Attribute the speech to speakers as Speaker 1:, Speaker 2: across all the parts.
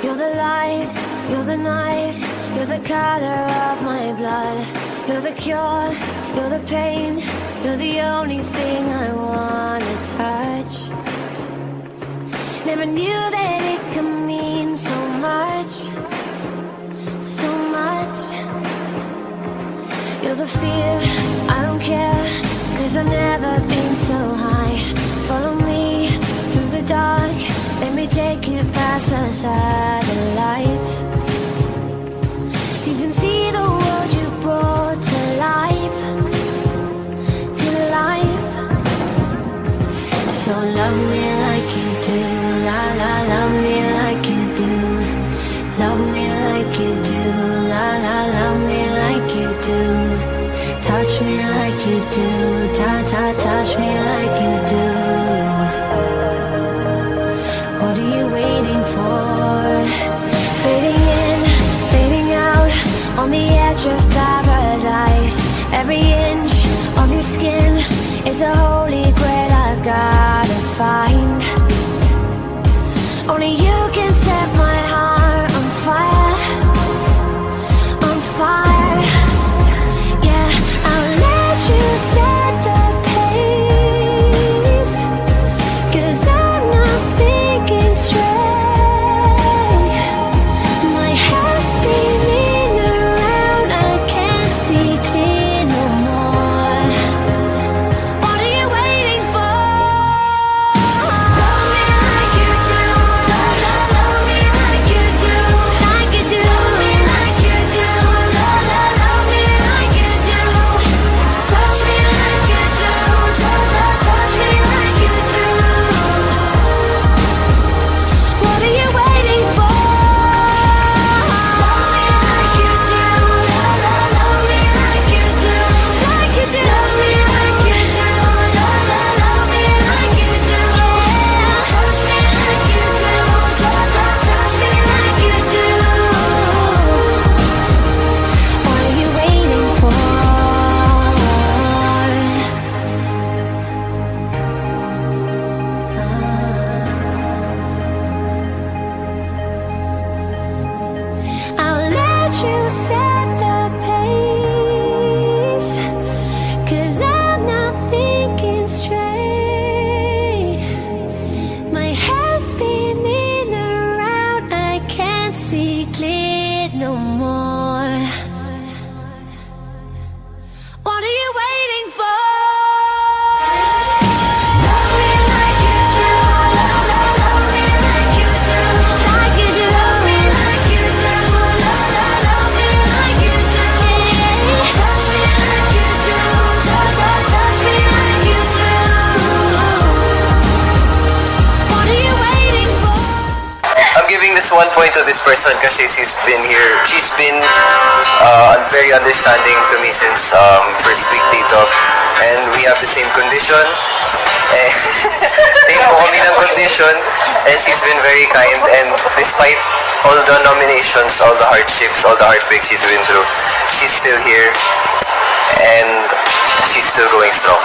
Speaker 1: You're the light, you're the night, you're the color of my blood. You're the cure, you're the pain, you're the only thing I wanna touch. Never knew that it could mean so much, so much. You're the fear, I don't care, 'cause I've never been so high. Follow me through the dark, let me take you past the satellites. You can see the world you brought to life, to life. So love me like you do, la la, love me like you do. Love me like you do, la la, love me like you do. Touch me like you do, ta ta, touch me like you do. What are you waiting for? Fading in, fading out, on the edge of paradise. Every inch of your skin is a holy grail I've gotta find. Only you can set my heart on fire, on fire. Yeah, I'll let you set the pace, 'cause I'm not thinking straight. My head's spinning around, I can't see clear no more. What are you waiting for? Love me like you do, la la, love me like you do, like you do. Love me like you do, la la, love me like you do. Touch me like you do, ta ta, touch me like you do. What are you waiting for? Love me like you do, la la, love me like you do, like you do. Love me like you do, la la, love me like you do. Touch me like you do, ta ta, touch me like you do. What are you waiting for? I'll let you set the pace, 'cause I'm not thinking straight. My head's spinning around, I can't see clear no more. What are you waiting for? Love me like you do, la la, love me like you do, like you do. Love me like you do, la la, love me like you do. Touch me like you do, ta ta, touch me like you do. What are you waiting for?
Speaker 2: I'm giving this 1 point to this person kasi she's been here. She's been very understanding to me since first week dito. And we have the same condition. Eh, same po kami ng condition. And she's been very kind. And despite all the nominations, all the hardships, all the heartbreaks she's been through, she's still here. And she's still going strong.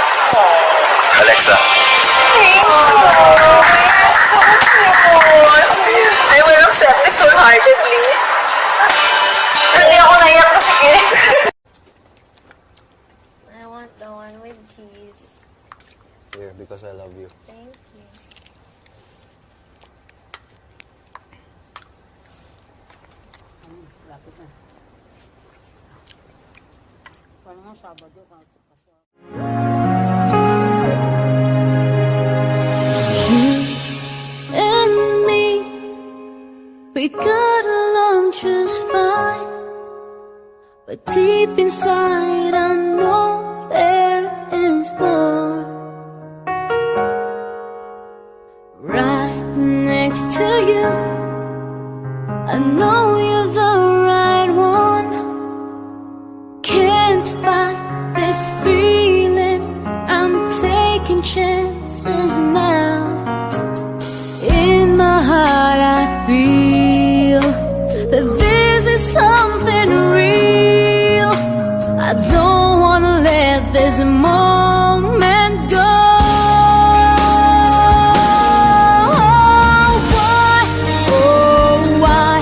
Speaker 2: Alexa.
Speaker 3: I will accept this wholeheartedly. Hindi ako naiyak na sige.
Speaker 1: I want the one with cheese.
Speaker 2: Here, because I love you.
Speaker 1: Thank you.
Speaker 4: Lapit na. Paano nga Sabado?
Speaker 1: And me, we got along just fine, but deep inside I know there is more. Right next to you, I know you're the right one. Can't fight this feeling, I'm taking chances now. In my heart I feel that this is something real. I don't wanna let this moment go. Oh, why? Oh, why?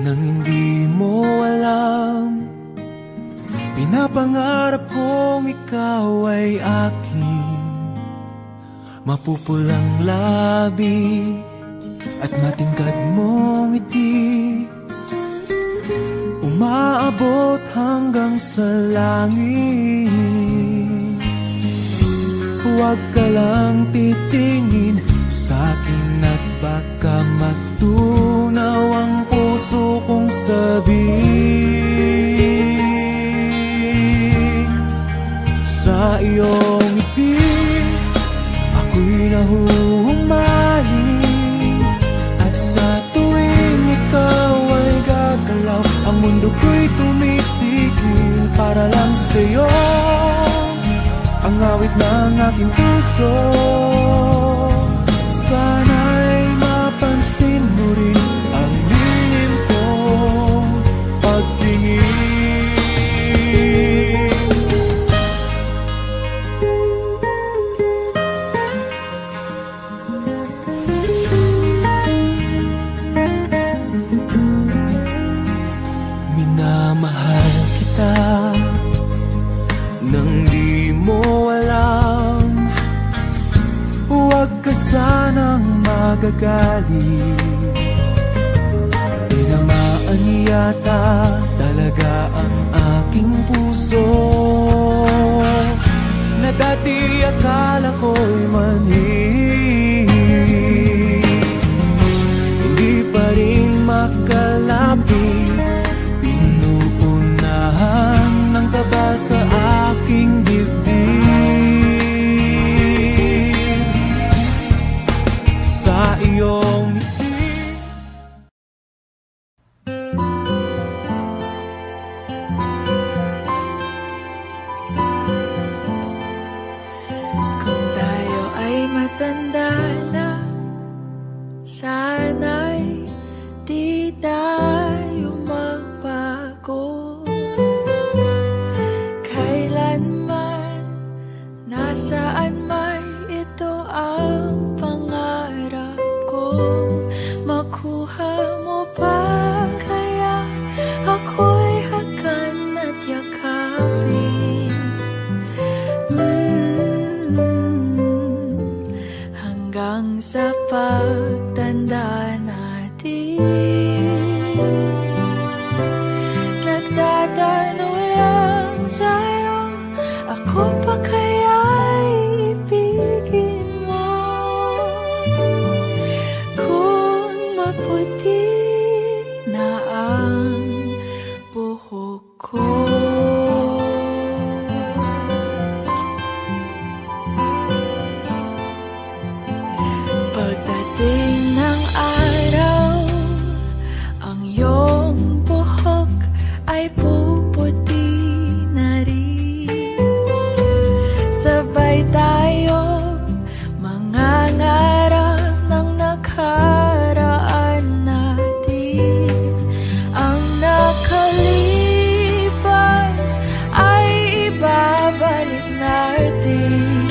Speaker 5: nang hindi mo alam. Pinapangarap kong ikaw ay akin, mapupulang labi at matingkad mong ngiti, umaabot hanggang sa langit. Huwag ka lang titingin sa'kin at baka matunaw ang puso kong sabihin. Sa iyong ngiti ako'y nahuhumaling, at sa tuwing ikaw ay gagalaw, ang mundo ko'y tumitigil para lang sa'yo. Ang awit ng aking puso, sana'y mapansin mo rin ang lihim kong pagtingin. Minamahal kita nang di mo alam. Huwag ka sanang magagalit, tinamaan yata talaga ang aking puso, na dati akala ko'y manhid. Hindi pa rin makalapit, pinuunahan ng kaba sa aking dibdib. Sa iyong ngiti
Speaker 6: kung tayo ay matanda na, sana'y di tayo magbago. Kailanman, nasaan may ito ang pangarap kong makuha mo pa. Kaya ako'y hakan at yakapin, hanggang sa pagtanda natin. Nagtatanong lang sa'yo, ako pa kaya'y ibigin mo? Kung maputi na ang buhok ko, pagdating ng araw, ang iyong buhok ay puputi na rin. Sabay tayo mangangarap ng nakaraan natin. Ang nakalipas ay ibabalik natin.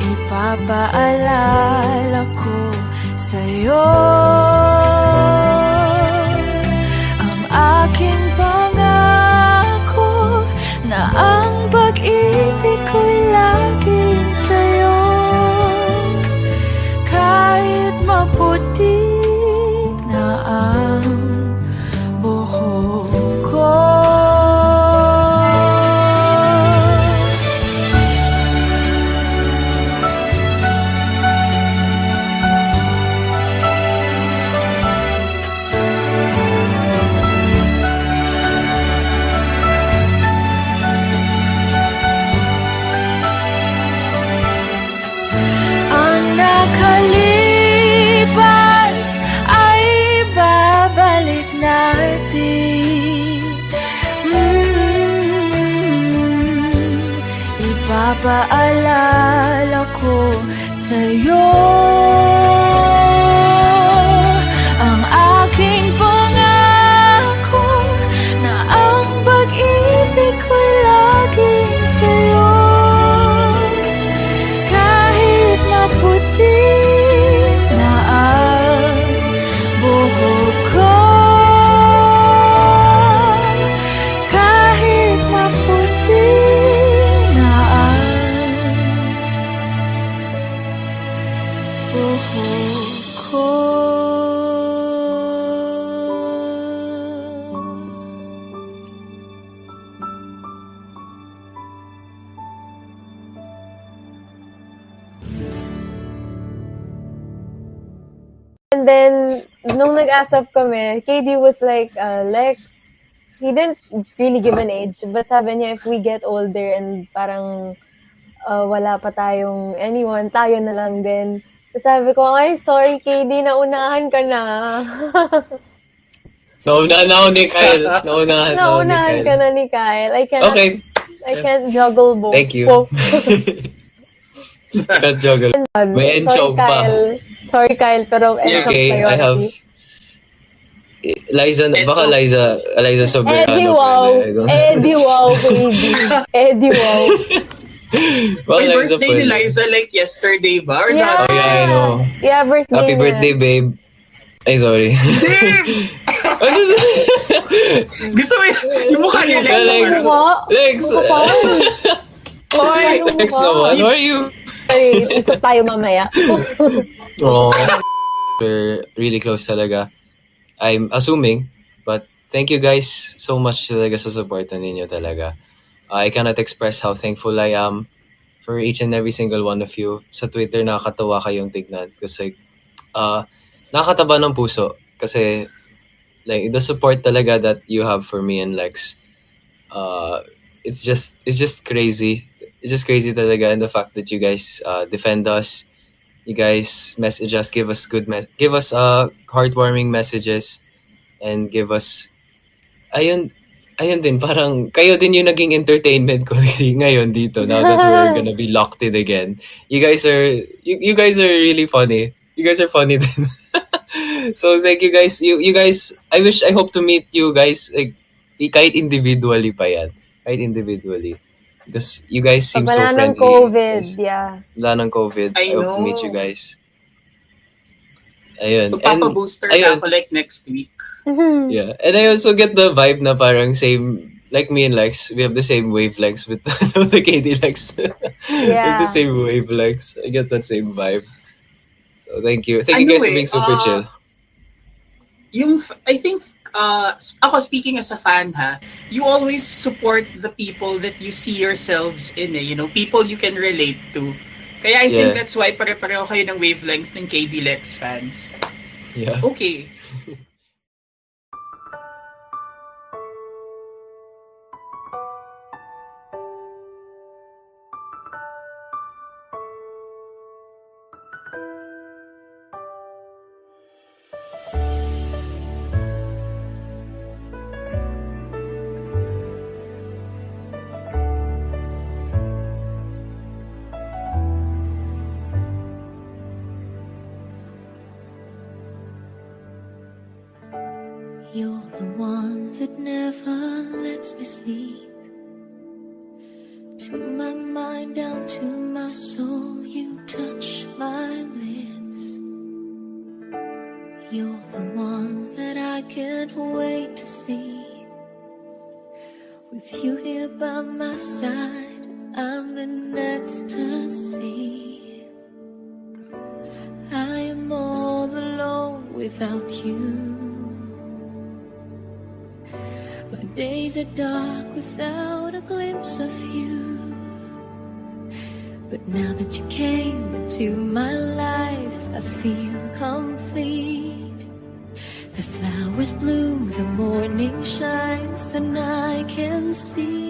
Speaker 6: Ipapaalala ko sa'yo ang aking pangako, na ang pag-ibig ko'y laging sa'yo. Kahit maputi na ang buhok ko. Ang nakalipas ay babalik natin. Ipapaalala ko sa'yo ang aking pangako, na ang pag-ibig ko'y laging sa'yo. Kahit maputi buhok ko.
Speaker 7: And then, nung nag-ASAP kami, KD was like, Lex, he didn't really give an age, but sabi niya, if we get older and parang wala pa tayong anyone, tayo na lang din. So sabi ko, ay, sorry KD, naunahan ka na.
Speaker 8: Naunahan ako ni Kyle. Naunahan
Speaker 7: ka na ni Kyle. I can't juggle both.
Speaker 8: Thank you. Can't juggle. May enchog pa.
Speaker 7: Sorry, Kyle, pero enchog
Speaker 8: okay,
Speaker 7: pa yun.
Speaker 8: I have... Liza, baka Liza Sobrano.
Speaker 7: Eddie Wow, baby. Eddie Wow.
Speaker 9: May birthday ni Liza like yesterday ba? Or
Speaker 7: yeah.
Speaker 8: Oh, yeah, I know.
Speaker 7: Yeah, birthday
Speaker 8: Happy birthday, babe. Ay, sorry.
Speaker 9: Gusto mo yung mukha ni Lex?
Speaker 8: Lex naman. How are you?
Speaker 7: Gusto tayo mamaya.
Speaker 8: Oh, we're really close talaga. I'm assuming, but thank you guys so much talaga sa support ninyo talaga. I cannot express how thankful I am for each and every single one of you. Sa Twitter, nakakatawa kayong tignan. Kasi, nakakataba ng puso. Kasi, like, the support talaga that you have for me and Lex, it's just crazy. It's just crazy talaga. And the fact that you guys defend us, you guys message us, give us heartwarming messages, and give us, ayun din, parang kayo din yung naging entertainment ko ngayon dito, now that we're gonna be locked in again. You guys are really funny. You guys are funny din. So thank you guys. You guys, I hope to meet you guys, like, kahit individually pa yan. Kahit individually. Because you guys seem so friendly.
Speaker 7: Wala ng COVID, yeah.
Speaker 8: Wala ng COVID. I hope to meet you guys. Ayun.
Speaker 9: Magpapa-booster na ako like next week.
Speaker 8: Yeah. And I also get the vibe na parang same, like me and Lex, we have the same wavelengths with the KD Lex.
Speaker 7: Yeah.
Speaker 8: We have the same wavelengths. I get that same vibe. So thank you. Thank you guys for being super chill.
Speaker 9: I think, ako speaking as a fan you always support the people that you see yourselves in, people you can relate to. Kaya I think that's why pare-pareho kayo ng wavelength ng KD Lex fans.
Speaker 8: Yeah.
Speaker 9: Okay.
Speaker 6: You're the one that never lets me sleep. To my mind, down to my soul, you touch my lips. You're the one that I can't wait to see. With you here by my side, I'm in ecstasy. I am all alone without you. My days are dark without a glimpse of you. But now that you came into my life, I feel complete. The flowers bloom, the morning shines, and I can see.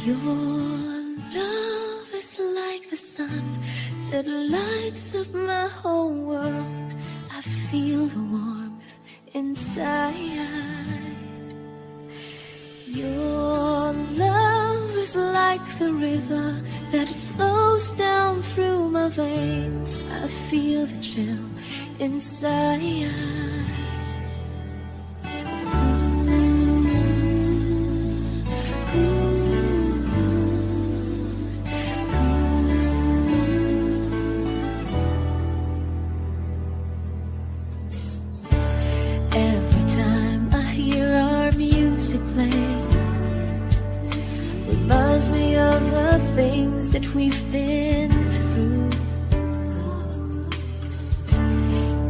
Speaker 6: Your love is like the sun that lights up my whole world. I feel the warmth inside. Your love is like the river that flows down through my veins. I feel the chill inside. Every time I hear our music play, reminds me of the things that we've been through.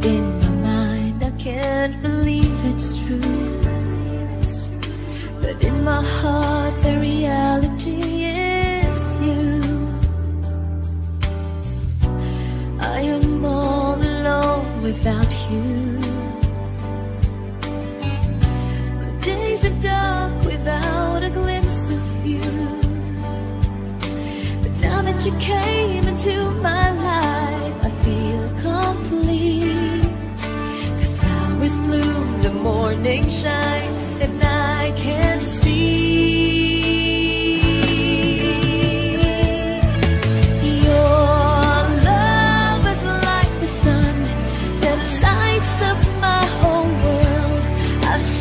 Speaker 6: In my mind, I can't believe it's true, but in my heart, the reality is you. I am all alone without you. My days are dark without a glimpse of you. But now that you came into my life, I feel complete. The flowers bloom, the morning shines, and I can see.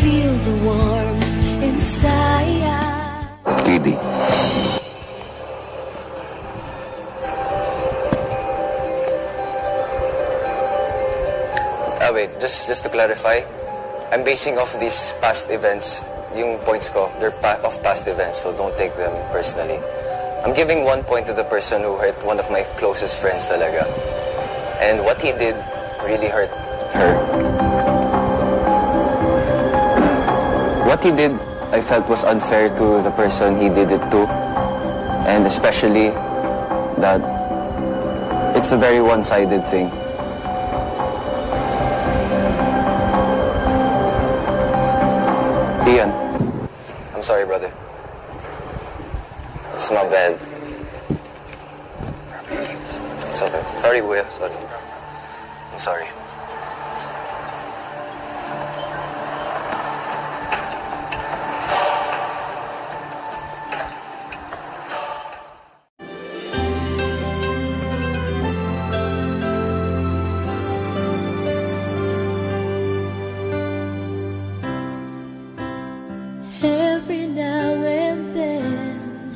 Speaker 6: Feel the warmth inside.
Speaker 2: KD. Wait, just to clarify, I'm basing off these past events. Yung points ko, they're of past events, so don't take them personally. I'm giving 1 point to the person who hurt one of my closest friends talaga. And what he did really hurt her. What he did, I felt was unfair to the person he did it to. And especially that it's a very one-sided thing. Ian, I'm sorry, brother. It's my bad. It's okay. Sorry, Kuya. Sorry. I'm sorry.
Speaker 6: Every now and then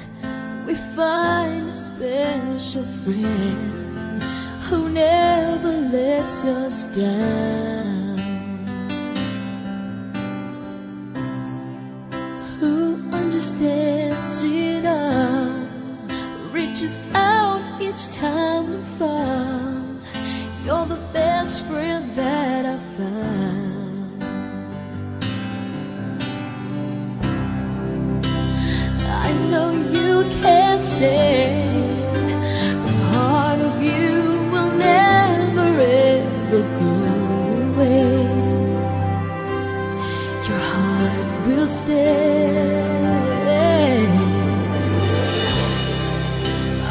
Speaker 6: we find a special friend who never lets us down, who understands it all, reaches out each time we fall. You're the best friend that I found. I know you can't stay. The part of you will never ever go away. Your heart will stay.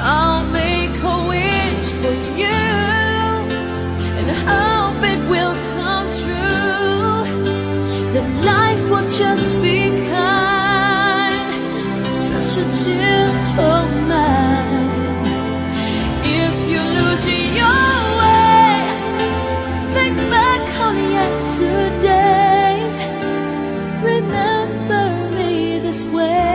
Speaker 6: I'll make a wish for you and hope it will come true. That life will just be kind, such a gentle mind. If you lose your way, think back on yesterday. Remember me this way.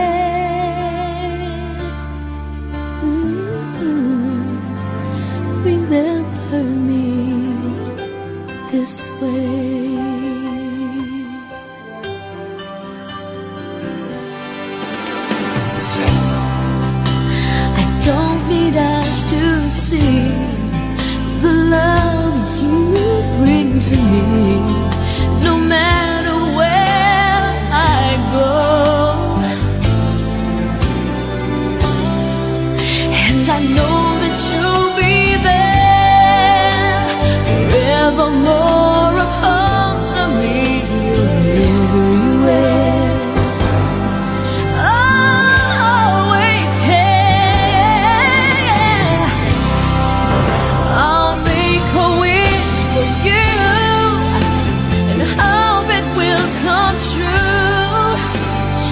Speaker 6: Ooh, remember me this way. To see the love you bring to me, no matter where I go. And I know that you'll be there forevermore upon me everywhere.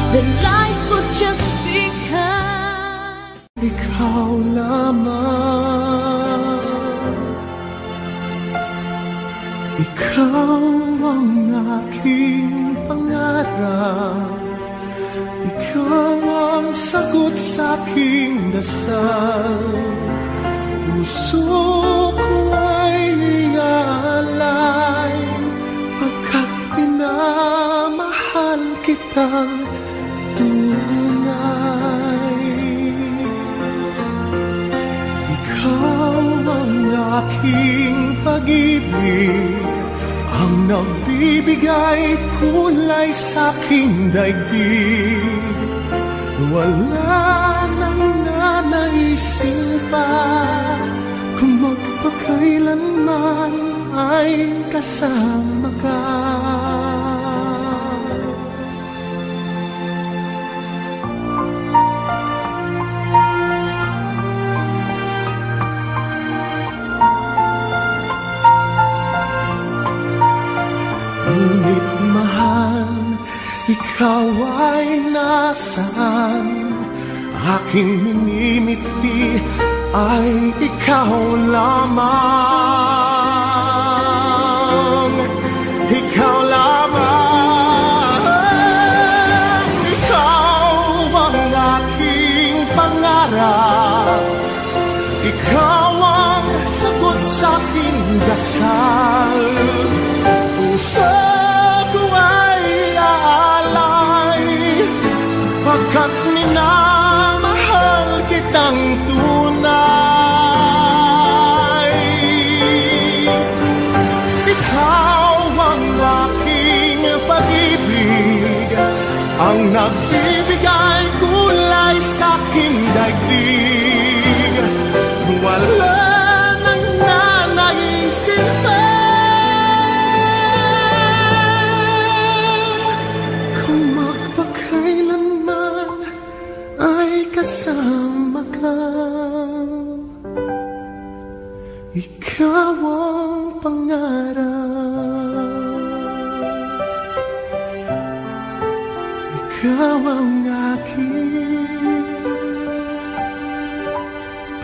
Speaker 6: That life will just be kind.
Speaker 5: Ikaw lamang, ikaw ang aking pangarap, ikaw ang sagot sa aking dasal. Puso ko ay iaalay, pagkat pinamahal kitang tunay. pag-ibig ang nagbibigay kulay sa aking daigdig. Wala nang nanaisin pa kung magpakailanman ay kasama ka. Ngunit mahal, ikaw ay nasaan? Aking minimiti ay ikaw lamang. Ikaw lamang. Ikaw ang aking pangarap. Ikaw ang sagot sa aking dasal. Puso ko ay aalay pagkat minamahal kitang tunay. Ikaw ang aking pag-ibig, ang nagbibigay kulay sa aking daigdig. Wala nang nanaisin pa kasama ka. Ikaw ang pangarap. Ikaw ang aking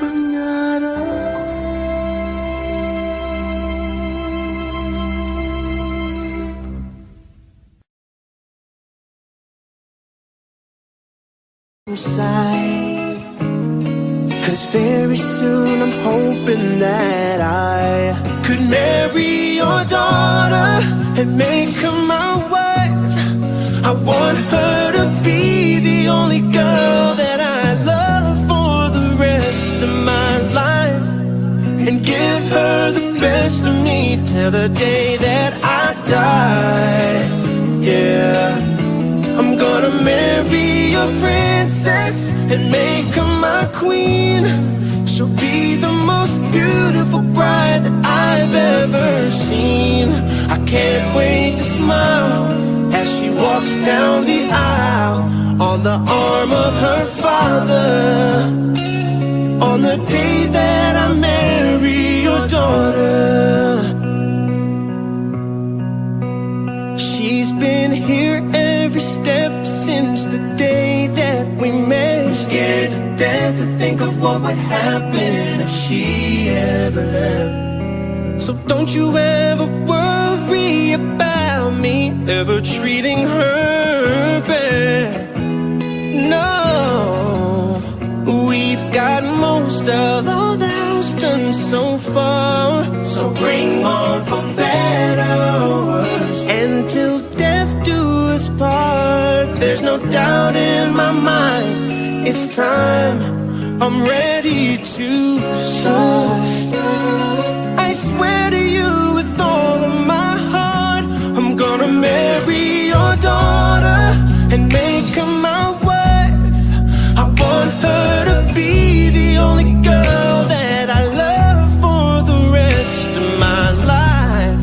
Speaker 5: pangarap.
Speaker 10: Side, 'cause very soon I'm hoping that I could marry your daughter and make her my wife. I want her to be the only girl that I love for the rest of my life, and give her the best of me till the day that I die. Yeah, I'm gonna marry your princess and make her my queen. She'll be the most beautiful bride that I've ever seen. I can't wait to smile as she walks down the aisle on the arm of her father, on the day that I marry your daughter. She's been here every step since the day that we met. I'm scared to death to think of what would happen if she ever left. So don't you ever worry about me ever treating her bad. No, we've got most of all the house done so far. So bring on for better or worse, until death do us part. There's no doubt in my mind, it's time, I'm ready to start. I swear to you with all of my heart, I'm gonna marry your daughter and make her my wife. I want her to be the only girl that I love for the rest of my life,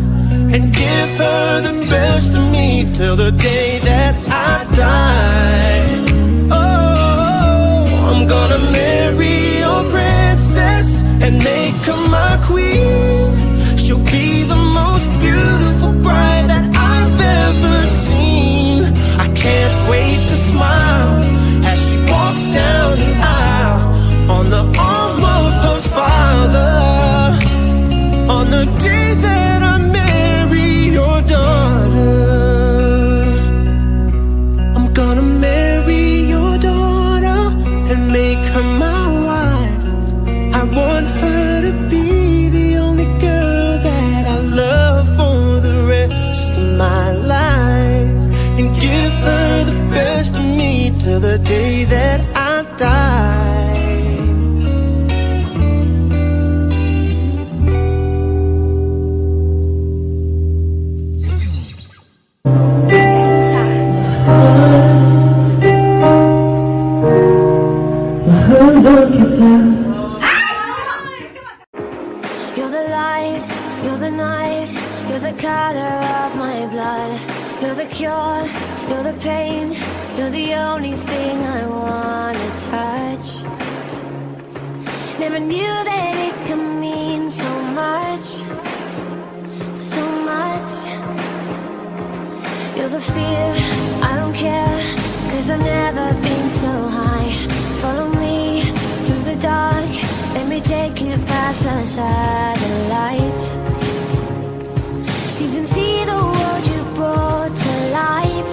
Speaker 10: and give her the best of me till the day that I die. Oh, I'm gonna marry your princess and make her my queen. She'll be the most beautiful bride that I've ever seen. I can't wait to smile as she walks down the aisle on the arm of her father, on the day that I marry your daughter. I'm gonna marry your daughter and make her my wife. I want her to be
Speaker 1: You're the light, you're the night, you're the color of my blood. You're the cure, you're the pain, you're the only thing I wanna touch. Never knew that it could mean so much, so much. You're the fear, I don't care, 'cause I've never been so high. Follow me through the dark, let me take you past the satellites. You can see the world you brought to life,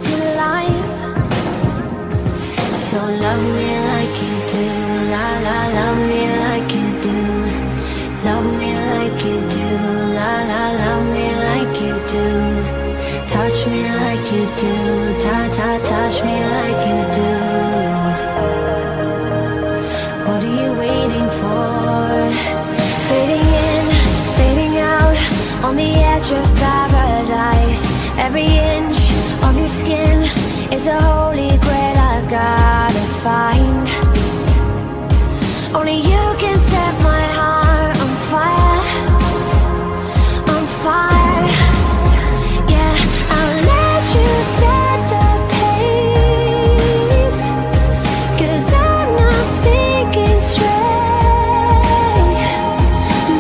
Speaker 1: to life. So love me like you do, la la, love me like you do. Love me like you do, la la, love me like you do. Touch me like you do, ta ta, touch me like you do. What are you waiting for? Fading in, fading out, on the edge of paradise. Every inch of your skin is a holy grail I've gotta find. Only you can set my heart on fire, on fire. Yeah, I'll let you set the pace, 'cause I'm not thinking straight.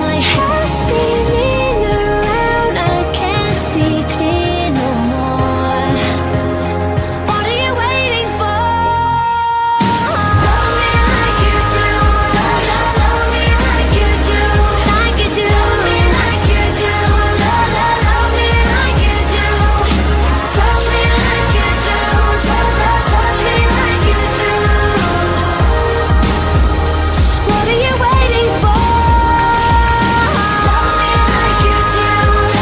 Speaker 1: My head's spinning around, I can't see clear no more. What are you waiting for? Love me like you do, love, love, love me like you do, like you do. Love me like you do, love, love, love me like you do. Touch me like you do, touch, touch, touch me like you do. What are you waiting for? Love me like you do,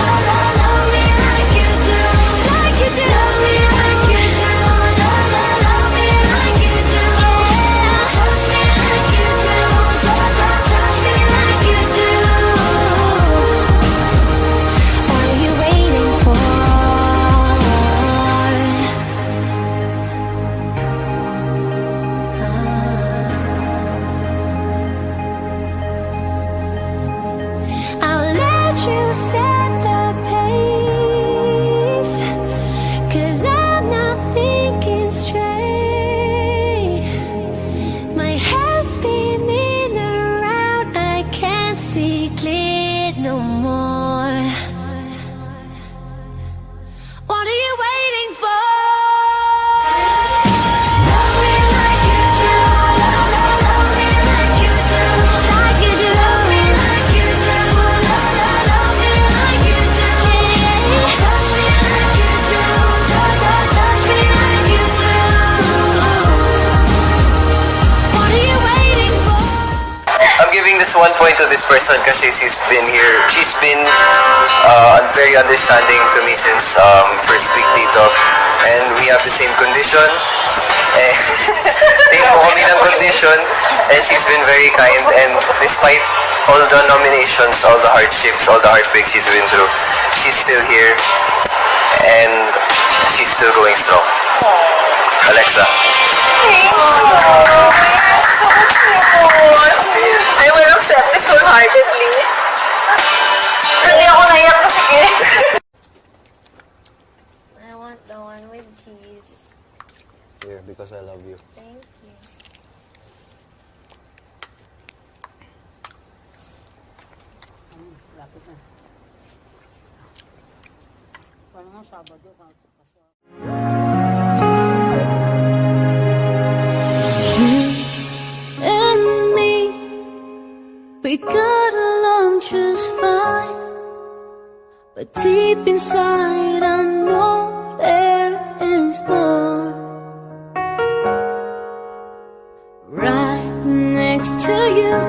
Speaker 1: love, love, love me like you do, like you do. Love me like you do, love, love, love me like you do. Yeah, touch me like you do, touch, touch, touch me like you do. What are you waiting for? I'll let you set the pace, 'cause I'm not thinking straight. My head's spinning around, I can't see clear no more. What are you waiting for? Love me like you do, love, love, love me like you do, like you do. Love me like you do, love, love, love me like you do. Touch me like you do, touch, touch, touch me like you do. What are you waiting for?
Speaker 2: I'm giving this 1 point to this person kasi she's been here. She's been very understanding to me since first week dito. And we have the same condition. Eh, same po kami ng condition. And she's been very kind. And despite all the nominations, all the hardships, all the heartbreaks she's been through, she's still here. And she's still going strong. Alexa.
Speaker 3: I will accept this wholeheartedly. Hindi ako naiyak na sige.
Speaker 7: I want the one with cheese.
Speaker 8: Here, because I love you.
Speaker 7: Thank you.
Speaker 4: Lapit na. Paano nga Sabado?
Speaker 6: And me, we got along just fine, but deep inside I know there is more. Right next to you,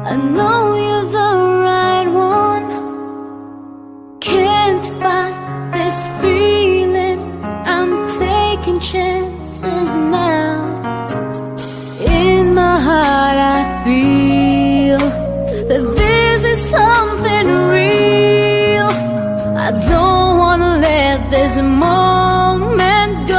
Speaker 6: I know you're the right one. Can't fight this feeling, I'm taking chances now. In my heart I feel that this is something real. I don't wanna let this moment go.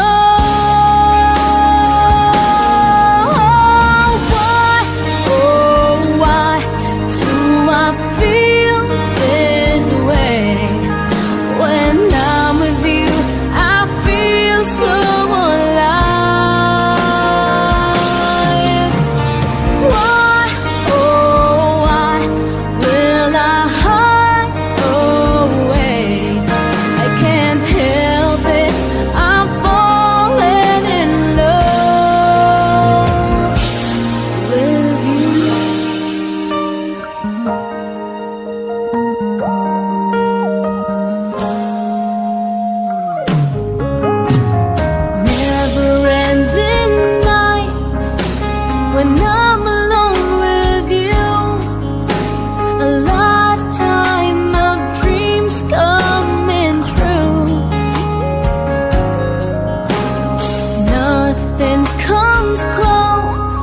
Speaker 6: comes close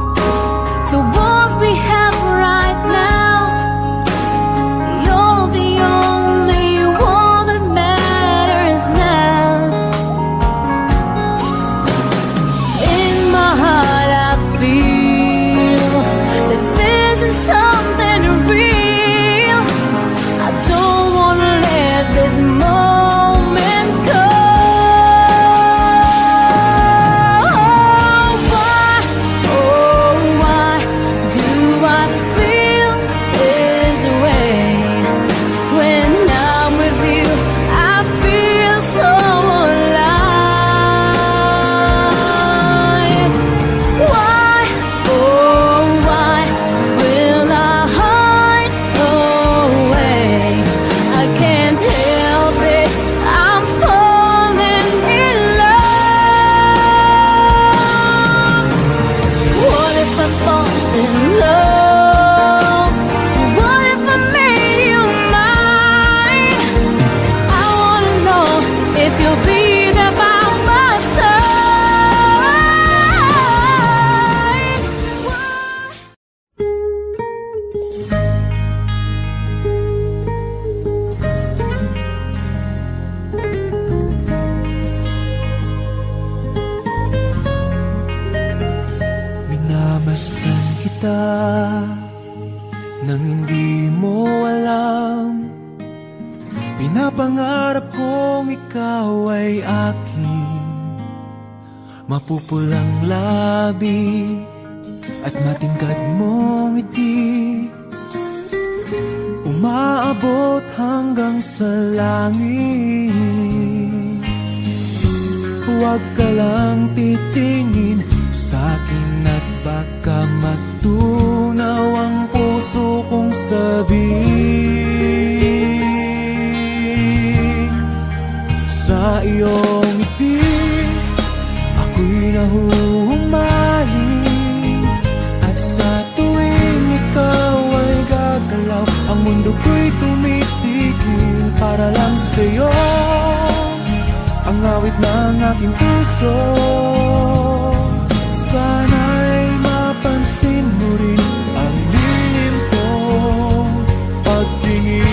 Speaker 6: to what we have right now, you're the only one that matters now. In my heart I feel that this is something real. I don't wanna let this moment go. Why, oh why do I feel this way? When I'm with you, I feel so alive. Why, oh why will I hide away? I can't help it, I'm falling in love. What if I fall in love? What if I made you mine? I wanna know if you'll be there by my side.
Speaker 5: Minamasdan kita nang hindi mo alam. Pinapangarap kong ikaw ay akin. Mapupulang labi at matingkad mong ngiti, umaabot hanggang sa langit. Huwag ka lang titingin sa'kin at baka matunaw ang puso kong sabihin. Sa iyong ngiti ako'y nahuhumaling, at sa tuwing ikaw ay gagalaw, ang mundo ko'y tumitigil para lang sa'yo. Ang awit ng aking puso, sana'y mapansin mo rin ang lihim kong pagtingin.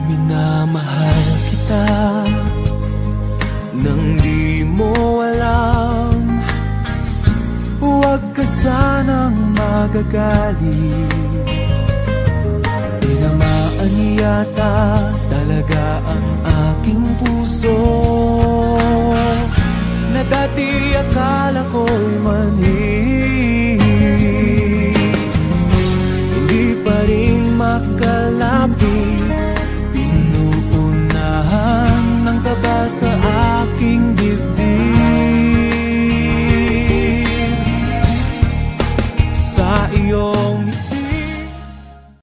Speaker 5: Minamahal kita nang di mo alam. Huwag ka sanang magagalit, tinamaan yata talaga ang aking puso.